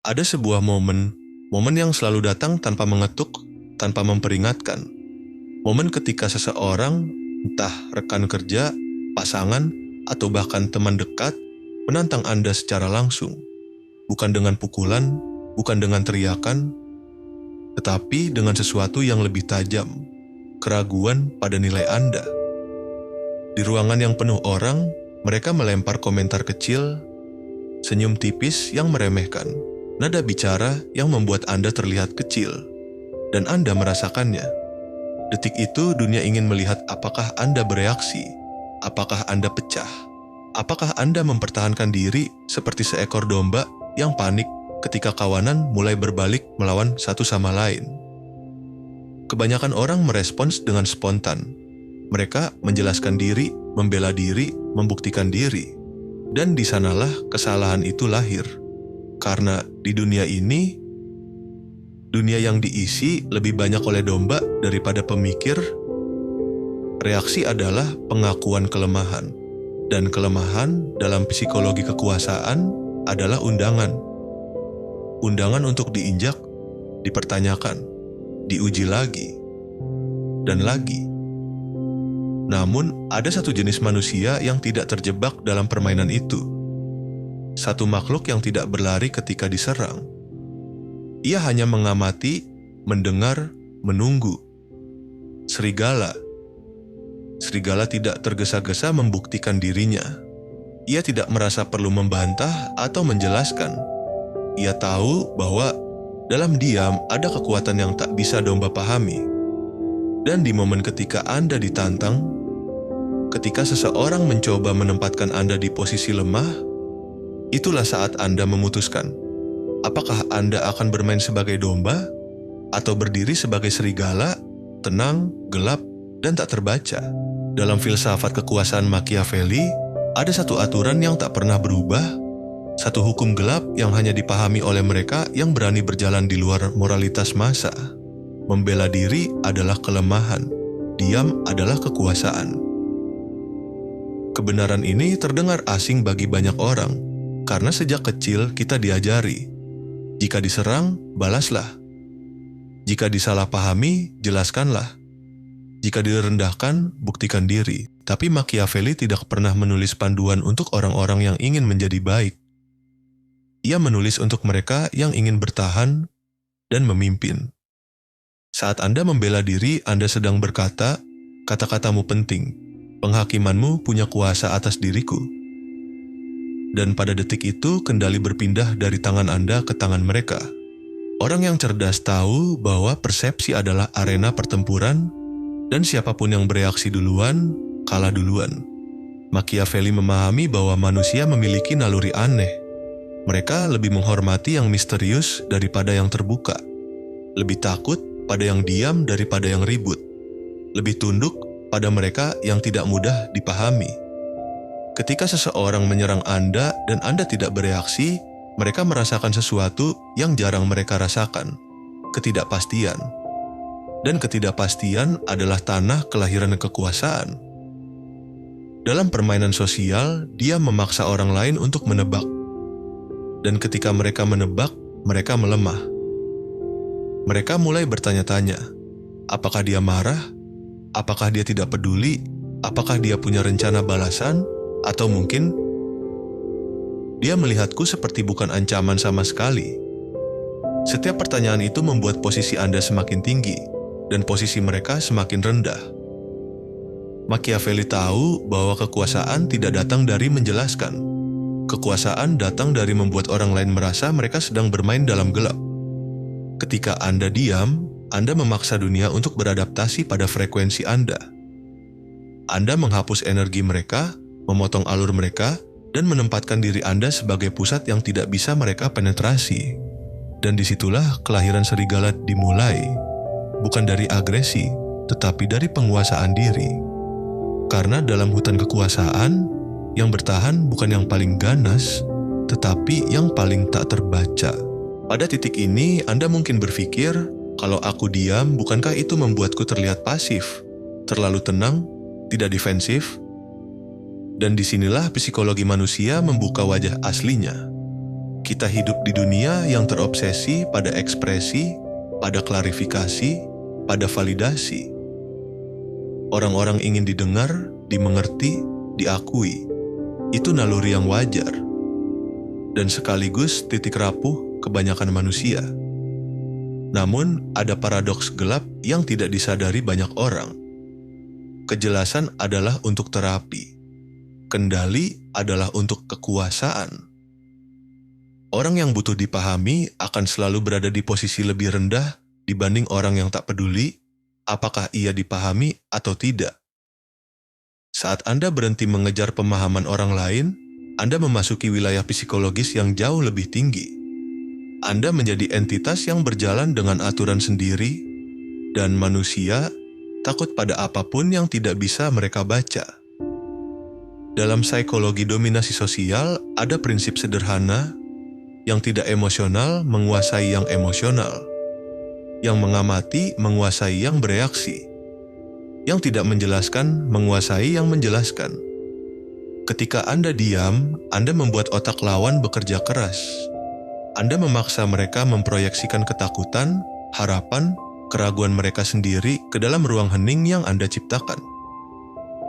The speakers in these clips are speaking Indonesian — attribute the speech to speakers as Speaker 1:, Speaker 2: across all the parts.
Speaker 1: Ada sebuah momen yang selalu datang tanpa mengetuk, tanpa memperingatkan. Momen ketika seseorang, entah rekan kerja, pasangan, atau bahkan teman dekat, menantang Anda secara langsung. Bukan dengan pukulan, bukan dengan teriakan, tetapi dengan sesuatu yang lebih tajam, keraguan pada nilai Anda. Di ruangan yang penuh orang, mereka melempar komentar kecil, senyum tipis yang meremehkan, nada bicara yang membuat Anda terlihat kecil, dan Anda merasakannya. Detik itu dunia ingin melihat apakah Anda bereaksi, apakah Anda pecah, apakah Anda mempertahankan diri seperti seekor domba yang panik ketika kawanan mulai berbalik melawan satu sama lain. Kebanyakan orang merespons dengan spontan. Mereka menjelaskan diri, membela diri, membuktikan diri. Dan di sanalah kesalahan itu lahir. Karena di dunia ini, dunia yang diisi lebih banyak oleh domba daripada pemikir, reaksi adalah pengakuan kelemahan. Dan kelemahan dalam psikologi kekuasaan adalah undangan. Undangan untuk diinjak, dipertanyakan, diuji lagi, dan lagi. Namun, ada satu jenis manusia yang tidak terjebak dalam permainan itu. Satu makhluk yang tidak berlari ketika diserang. Ia hanya mengamati, mendengar, menunggu. Serigala. Serigala tidak tergesa-gesa membuktikan dirinya. Ia tidak merasa perlu membantah atau menjelaskan. Ia tahu bahwa dalam diam ada kekuatan yang tak bisa domba pahami. Dan di momen ketika Anda ditantang, ketika seseorang mencoba menempatkan Anda di posisi lemah, itulah saat Anda memutuskan, apakah Anda akan bermain sebagai domba atau berdiri sebagai serigala, tenang, gelap, dan tak terbaca. Dalam filsafat kekuasaan Machiavelli, ada satu aturan yang tak pernah berubah, satu hukum gelap yang hanya dipahami oleh mereka yang berani berjalan di luar moralitas massa. Membela diri adalah kelemahan, diam adalah kekuasaan. Kebenaran ini terdengar asing bagi banyak orang, karena sejak kecil kita diajari, jika diserang, balaslah. Jika disalahpahami, jelaskanlah. Jika direndahkan, buktikan diri. Tapi Machiavelli tidak pernah menulis panduan untuk orang-orang yang ingin menjadi baik. Ia menulis untuk mereka yang ingin bertahan dan memimpin. Saat Anda membela diri, Anda sedang berkata, kata-katamu penting. Penghakimanmu punya kuasa atas diriku. Dan pada detik itu, kendali berpindah dari tangan Anda ke tangan mereka. Orang yang cerdas tahu bahwa persepsi adalah arena pertempuran, dan siapapun yang bereaksi duluan, kalah duluan. Machiavelli memahami bahwa manusia memiliki naluri aneh. Mereka lebih menghormati yang misterius daripada yang terbuka. Lebih takut pada yang diam daripada yang ribut. Lebih tunduk pada mereka yang tidak mudah dipahami. Ketika seseorang menyerang Anda dan Anda tidak bereaksi, mereka merasakan sesuatu yang jarang mereka rasakan, ketidakpastian. Dan ketidakpastian adalah tanah kelahiran kekuasaan. Dalam permainan sosial, dia memaksa orang lain untuk menebak. Dan ketika mereka menebak, mereka melemah. Mereka mulai bertanya-tanya, apakah dia marah? Apakah dia tidak peduli? Apakah dia punya rencana balasan? Atau mungkin dia melihatku seperti bukan ancaman sama sekali. Setiap pertanyaan itu membuat posisi Anda semakin tinggi dan posisi mereka semakin rendah. Machiavelli tahu bahwa kekuasaan tidak datang dari menjelaskan. Kekuasaan datang dari membuat orang lain merasa mereka sedang bermain dalam gelap. Ketika Anda diam, Anda memaksa dunia untuk beradaptasi pada frekuensi Anda. Anda menghapus energi mereka, memotong alur mereka, dan menempatkan diri Anda sebagai pusat yang tidak bisa mereka penetrasi. Dan disitulah kelahiran serigala dimulai, bukan dari agresi, tetapi dari penguasaan diri. Karena dalam hutan kekuasaan, yang bertahan bukan yang paling ganas, tetapi yang paling tak terbaca. Pada titik ini, Anda mungkin berpikir, kalau aku diam, bukankah itu membuatku terlihat pasif, terlalu tenang, tidak defensif? Dan disinilah psikologi manusia membuka wajah aslinya. Kita hidup di dunia yang terobsesi pada ekspresi, pada klarifikasi, pada validasi. Orang-orang ingin didengar, dimengerti, diakui. Itu naluri yang wajar. Dan sekaligus titik rapuh kebanyakan manusia. Namun, ada paradoks gelap yang tidak disadari banyak orang. Kejelasan adalah untuk terapi. Kendali adalah untuk kekuasaan. Orang yang butuh dipahami akan selalu berada di posisi lebih rendah dibanding orang yang tak peduli apakah ia dipahami atau tidak. Saat Anda berhenti mengejar pemahaman orang lain, Anda memasuki wilayah psikologis yang jauh lebih tinggi. Anda menjadi entitas yang berjalan dengan aturan sendiri, dan manusia takut pada apapun yang tidak bisa mereka baca. Dalam psikologi dominasi sosial, ada prinsip sederhana yang tidak emosional menguasai yang emosional, yang mengamati menguasai yang bereaksi, yang tidak menjelaskan menguasai yang menjelaskan. Ketika Anda diam, Anda membuat otak lawan bekerja keras. Anda memaksa mereka memproyeksikan ketakutan, harapan, keraguan mereka sendiri ke dalam ruang hening yang Anda ciptakan.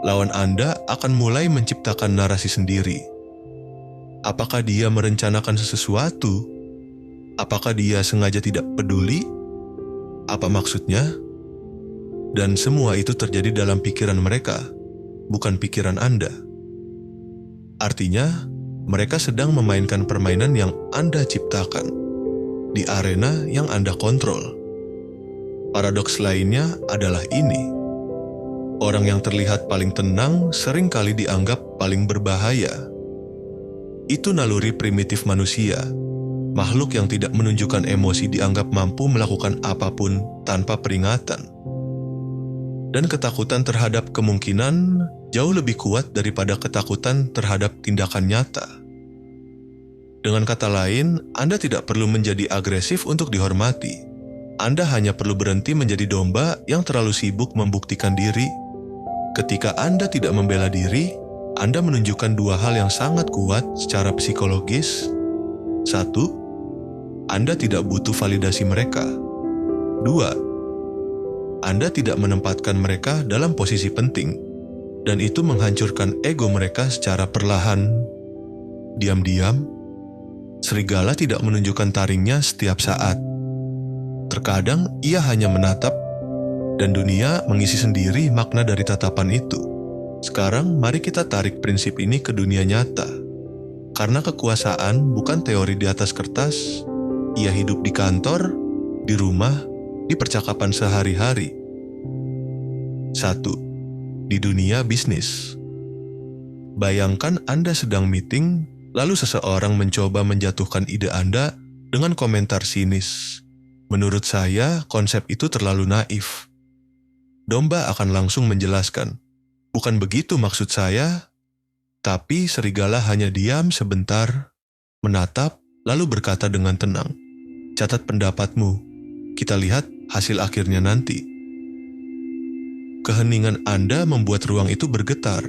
Speaker 1: Lawan Anda akan mulai menciptakan narasi sendiri. Apakah dia merencanakan sesuatu? Apakah dia sengaja tidak peduli? Apa maksudnya? Dan semua itu terjadi dalam pikiran mereka, bukan pikiran Anda. Artinya, mereka sedang memainkan permainan yang Anda ciptakan, di arena yang Anda kontrol. Paradoks lainnya adalah ini. Orang yang terlihat paling tenang seringkali dianggap paling berbahaya. Itu naluri primitif manusia. Makhluk yang tidak menunjukkan emosi dianggap mampu melakukan apapun tanpa peringatan. Dan ketakutan terhadap kemungkinan jauh lebih kuat daripada ketakutan terhadap tindakan nyata. Dengan kata lain, Anda tidak perlu menjadi agresif untuk dihormati. Anda hanya perlu berhenti menjadi domba yang terlalu sibuk membuktikan diri. Ketika Anda tidak membela diri, Anda menunjukkan dua hal yang sangat kuat secara psikologis. 1. Anda tidak butuh validasi mereka. 2. Anda tidak menempatkan mereka dalam posisi penting, dan itu menghancurkan ego mereka secara perlahan. Diam-diam, serigala tidak menunjukkan taringnya setiap saat. Terkadang ia hanya menatap, dan dunia mengisi sendiri makna dari tatapan itu. Sekarang mari kita tarik prinsip ini ke dunia nyata. Karena kekuasaan bukan teori di atas kertas, ia hidup di kantor, di rumah, di percakapan sehari-hari. 1. Di dunia bisnis. Bayangkan Anda sedang meeting, lalu seseorang mencoba menjatuhkan ide Anda dengan komentar sinis. Menurut saya, konsep itu terlalu naif. Domba akan langsung menjelaskan, bukan begitu maksud saya, tapi serigala hanya diam sebentar, menatap, lalu berkata dengan tenang, "Catat pendapatmu, kita lihat hasil akhirnya nanti." Keheningan Anda membuat ruang itu bergetar.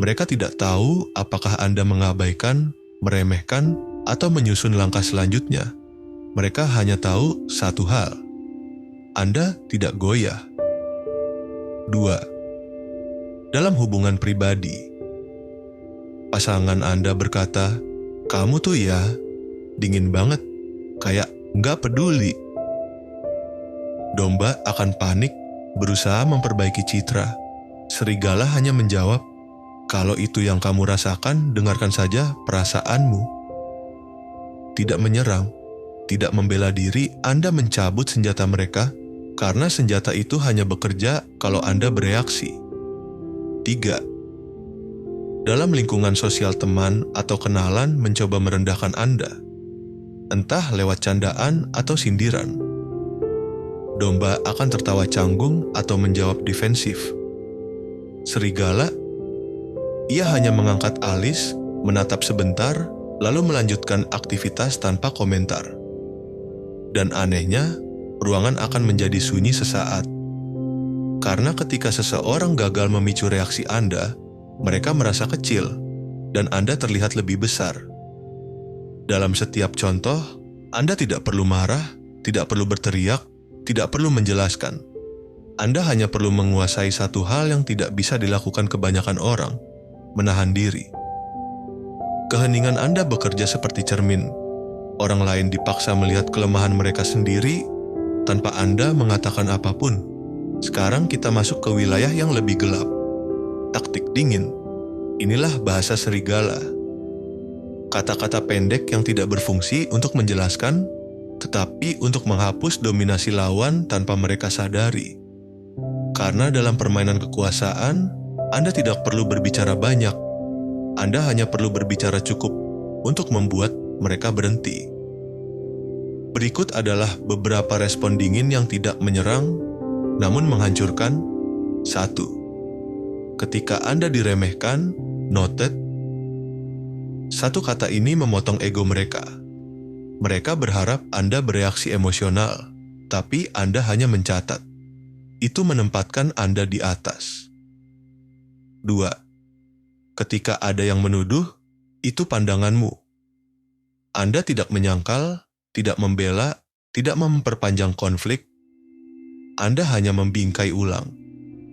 Speaker 1: Mereka tidak tahu apakah Anda mengabaikan, meremehkan, atau menyusun langkah selanjutnya. Mereka hanya tahu satu hal, Anda tidak goyah. 2. Dalam hubungan pribadi, pasangan Anda berkata, "Kamu tuh ya, dingin banget, kayak nggak peduli." Domba akan panik, berusaha memperbaiki citra. Serigala hanya menjawab, "Kalau itu yang kamu rasakan, dengarkan saja perasaanmu." Tidak menyerang, tidak membela diri, Anda mencabut senjata mereka, karena senjata itu hanya bekerja kalau Anda bereaksi. 3. Dalam lingkungan sosial teman atau kenalan mencoba merendahkan Anda, entah lewat candaan atau sindiran. Domba akan tertawa canggung atau menjawab defensif. Serigala, ia hanya mengangkat alis, menatap sebentar, lalu melanjutkan aktivitas tanpa komentar. Dan anehnya, ruangan akan menjadi sunyi sesaat. Karena ketika seseorang gagal memicu reaksi Anda, mereka merasa kecil, dan Anda terlihat lebih besar. Dalam setiap contoh, Anda tidak perlu marah, tidak perlu berteriak, tidak perlu menjelaskan. Anda hanya perlu menguasai satu hal yang tidak bisa dilakukan kebanyakan orang, menahan diri. Keheningan Anda bekerja seperti cermin. Orang lain dipaksa melihat kelemahan mereka sendiri tanpa Anda mengatakan apapun. Sekarang kita masuk ke wilayah yang lebih gelap. Taktik dingin. Inilah bahasa serigala. Kata-kata pendek yang tidak berfungsi untuk menjelaskan, tetapi untuk menghapus dominasi lawan tanpa mereka sadari. Karena dalam permainan kekuasaan, Anda tidak perlu berbicara banyak. Anda hanya perlu berbicara cukup untuk membuat mereka berhenti. Berikut adalah beberapa respon dingin yang tidak menyerang, namun menghancurkan. 1. Ketika Anda diremehkan, noted. Satu kata ini memotong ego mereka. Mereka berharap Anda bereaksi emosional, tapi Anda hanya mencatat. Itu menempatkan Anda di atas. 2. Ketika ada yang menuduh, itu pandanganmu. Anda tidak menyangkal, tidak membela, tidak memperpanjang konflik. Anda hanya membingkai ulang.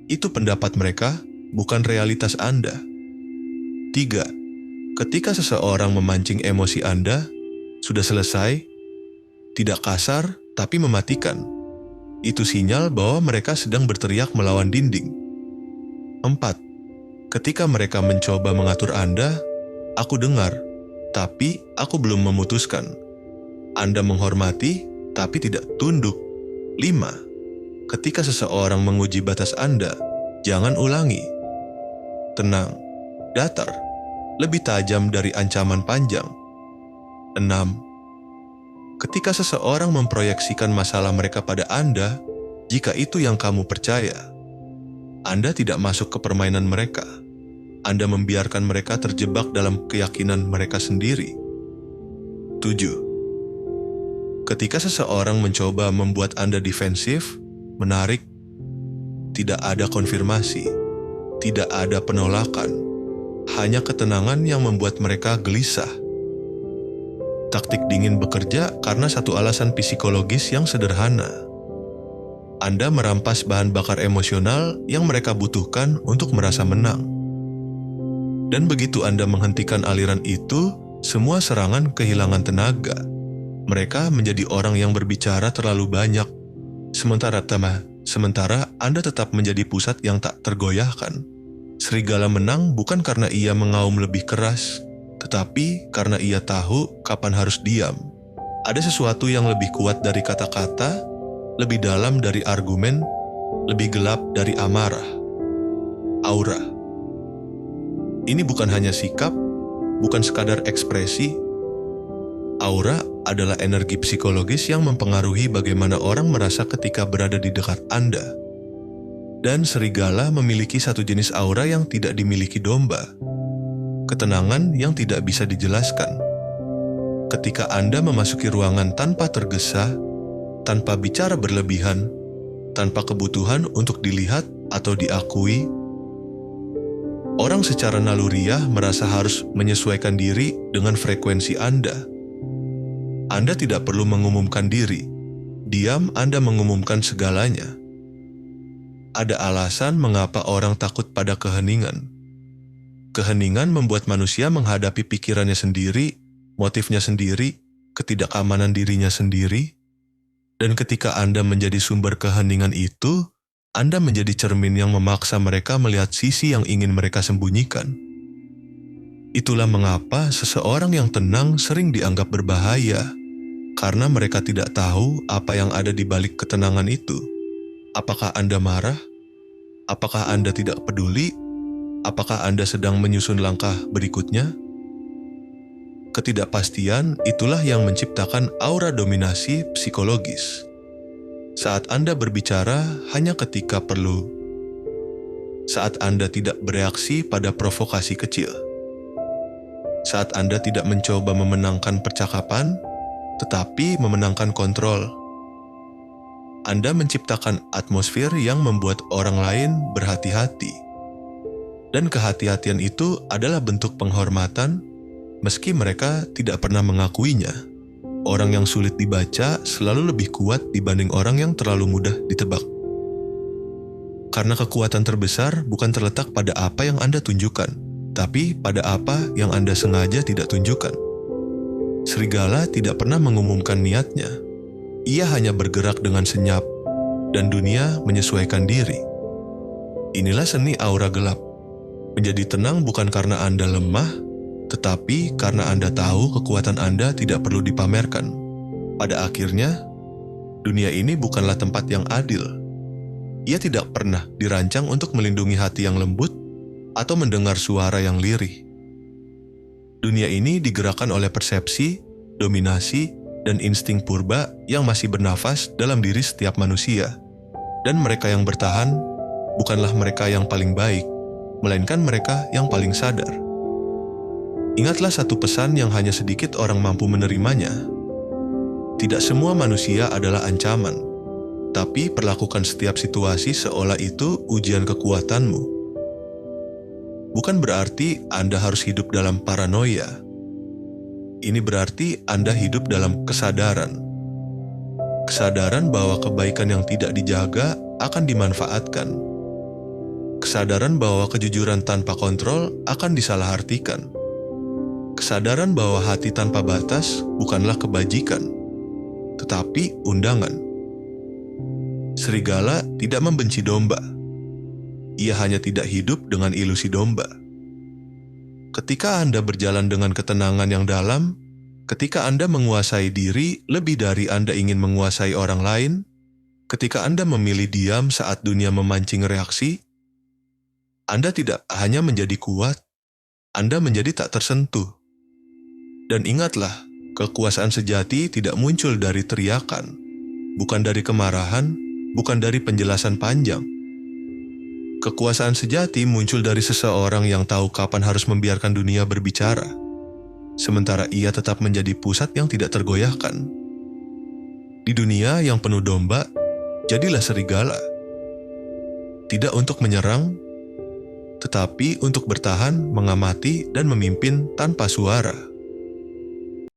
Speaker 1: Itu pendapat mereka, bukan realitas Anda. 3. Ketika seseorang memancing emosi Anda, sudah selesai, tidak kasar tapi mematikan. Itu sinyal bahwa mereka sedang berteriak melawan dinding. 4. Ketika mereka mencoba mengatur Anda, aku dengar, tapi aku belum memutuskan. Anda menghormati, tapi tidak tunduk. 5. Ketika seseorang menguji batas Anda, jangan ulangi. Tenang, datar, lebih tajam dari ancaman panjang. 6. Ketika seseorang memproyeksikan masalah mereka pada Anda, jika itu yang kamu percaya, Anda tidak masuk ke permainan mereka. Anda membiarkan mereka terjebak dalam keyakinan mereka sendiri. 7. Ketika seseorang mencoba membuat Anda defensif, menarik, tidak ada konfirmasi, tidak ada penolakan, hanya ketenangan yang membuat mereka gelisah. Taktik dingin bekerja karena satu alasan psikologis yang sederhana. Anda merampas bahan bakar emosional yang mereka butuhkan untuk merasa menang. Dan begitu Anda menghentikan aliran itu, semua serangan kehilangan tenaga. Mereka menjadi orang yang berbicara terlalu banyak, sementara Anda tetap menjadi pusat yang tak tergoyahkan. Serigala menang bukan karena ia mengaum lebih keras, tetapi karena ia tahu kapan harus diam. Ada sesuatu yang lebih kuat dari kata-kata, lebih dalam dari argumen, lebih gelap dari amarah. Aura. Ini bukan hanya sikap, bukan sekadar ekspresi. Aura adalah energi psikologis yang mempengaruhi bagaimana orang merasa ketika berada di dekat Anda. Dan serigala memiliki satu jenis aura yang tidak dimiliki domba. Ketenangan yang tidak bisa dijelaskan. Ketika Anda memasuki ruangan tanpa tergesa, tanpa bicara berlebihan, tanpa kebutuhan untuk dilihat atau diakui, orang secara naluriah merasa harus menyesuaikan diri dengan frekuensi Anda. Anda tidak perlu mengumumkan diri. Diam Anda mengumumkan segalanya. Ada alasan mengapa orang takut pada keheningan. Keheningan membuat manusia menghadapi pikirannya sendiri, motifnya sendiri, ketidakamanan dirinya sendiri. Dan ketika Anda menjadi sumber keheningan itu, Anda menjadi cermin yang memaksa mereka melihat sisi yang ingin mereka sembunyikan. Itulah mengapa seseorang yang tenang sering dianggap berbahaya, karena mereka tidak tahu apa yang ada di balik ketenangan itu. Apakah Anda marah? Apakah Anda tidak peduli? Apakah Anda sedang menyusun langkah berikutnya? Ketidakpastian itulah yang menciptakan aura dominasi psikologis. Saat Anda berbicara hanya ketika perlu. Saat Anda tidak bereaksi pada provokasi kecil. Saat Anda tidak mencoba memenangkan percakapan, tetapi memenangkan kontrol. Anda menciptakan atmosfer yang membuat orang lain berhati-hati. Dan kehati-hatian itu adalah bentuk penghormatan, meski mereka tidak pernah mengakuinya. Orang yang sulit dibaca selalu lebih kuat dibanding orang yang terlalu mudah ditebak. Karena kekuatan terbesar bukan terletak pada apa yang Anda tunjukkan, tapi pada apa yang Anda sengaja tidak tunjukkan. Serigala tidak pernah mengumumkan niatnya. Ia hanya bergerak dengan senyap, dan dunia menyesuaikan diri. Inilah seni aura gelap. Menjadi tenang bukan karena Anda lemah, tetapi karena Anda tahu kekuatan Anda tidak perlu dipamerkan. Pada akhirnya, dunia ini bukanlah tempat yang adil. Ia tidak pernah dirancang untuk melindungi hati yang lembut atau mendengar suara yang lirih. Dunia ini digerakkan oleh persepsi, dominasi, dan insting purba yang masih bernafas dalam diri setiap manusia. Dan mereka yang bertahan bukanlah mereka yang paling baik, melainkan mereka yang paling sadar. Ingatlah satu pesan yang hanya sedikit orang mampu menerimanya. Tidak semua manusia adalah ancaman, tapi perlakukan setiap situasi seolah itu ujian kekuatanmu. Bukan berarti Anda harus hidup dalam paranoia. Ini berarti Anda hidup dalam kesadaran. Kesadaran bahwa kebaikan yang tidak dijaga akan dimanfaatkan. Kesadaran bahwa kejujuran tanpa kontrol akan disalahartikan. Kesadaran bahwa hati tanpa batas bukanlah kebajikan, tetapi undangan. Serigala tidak membenci domba. Ia hanya tidak hidup dengan ilusi domba. Ketika Anda berjalan dengan ketenangan yang dalam, ketika Anda menguasai diri lebih dari Anda ingin menguasai orang lain, ketika Anda memilih diam saat dunia memancing reaksi, Anda tidak hanya menjadi kuat, Anda menjadi tak tersentuh. Dan ingatlah, kekuasaan sejati tidak muncul dari teriakan, bukan dari kemarahan, bukan dari penjelasan panjang. Kekuasaan sejati muncul dari seseorang yang tahu kapan harus membiarkan dunia berbicara, sementara ia tetap menjadi pusat yang tidak tergoyahkan. Di dunia yang penuh domba, jadilah serigala. Tidak untuk menyerang, tetapi untuk bertahan, mengamati, dan memimpin tanpa suara.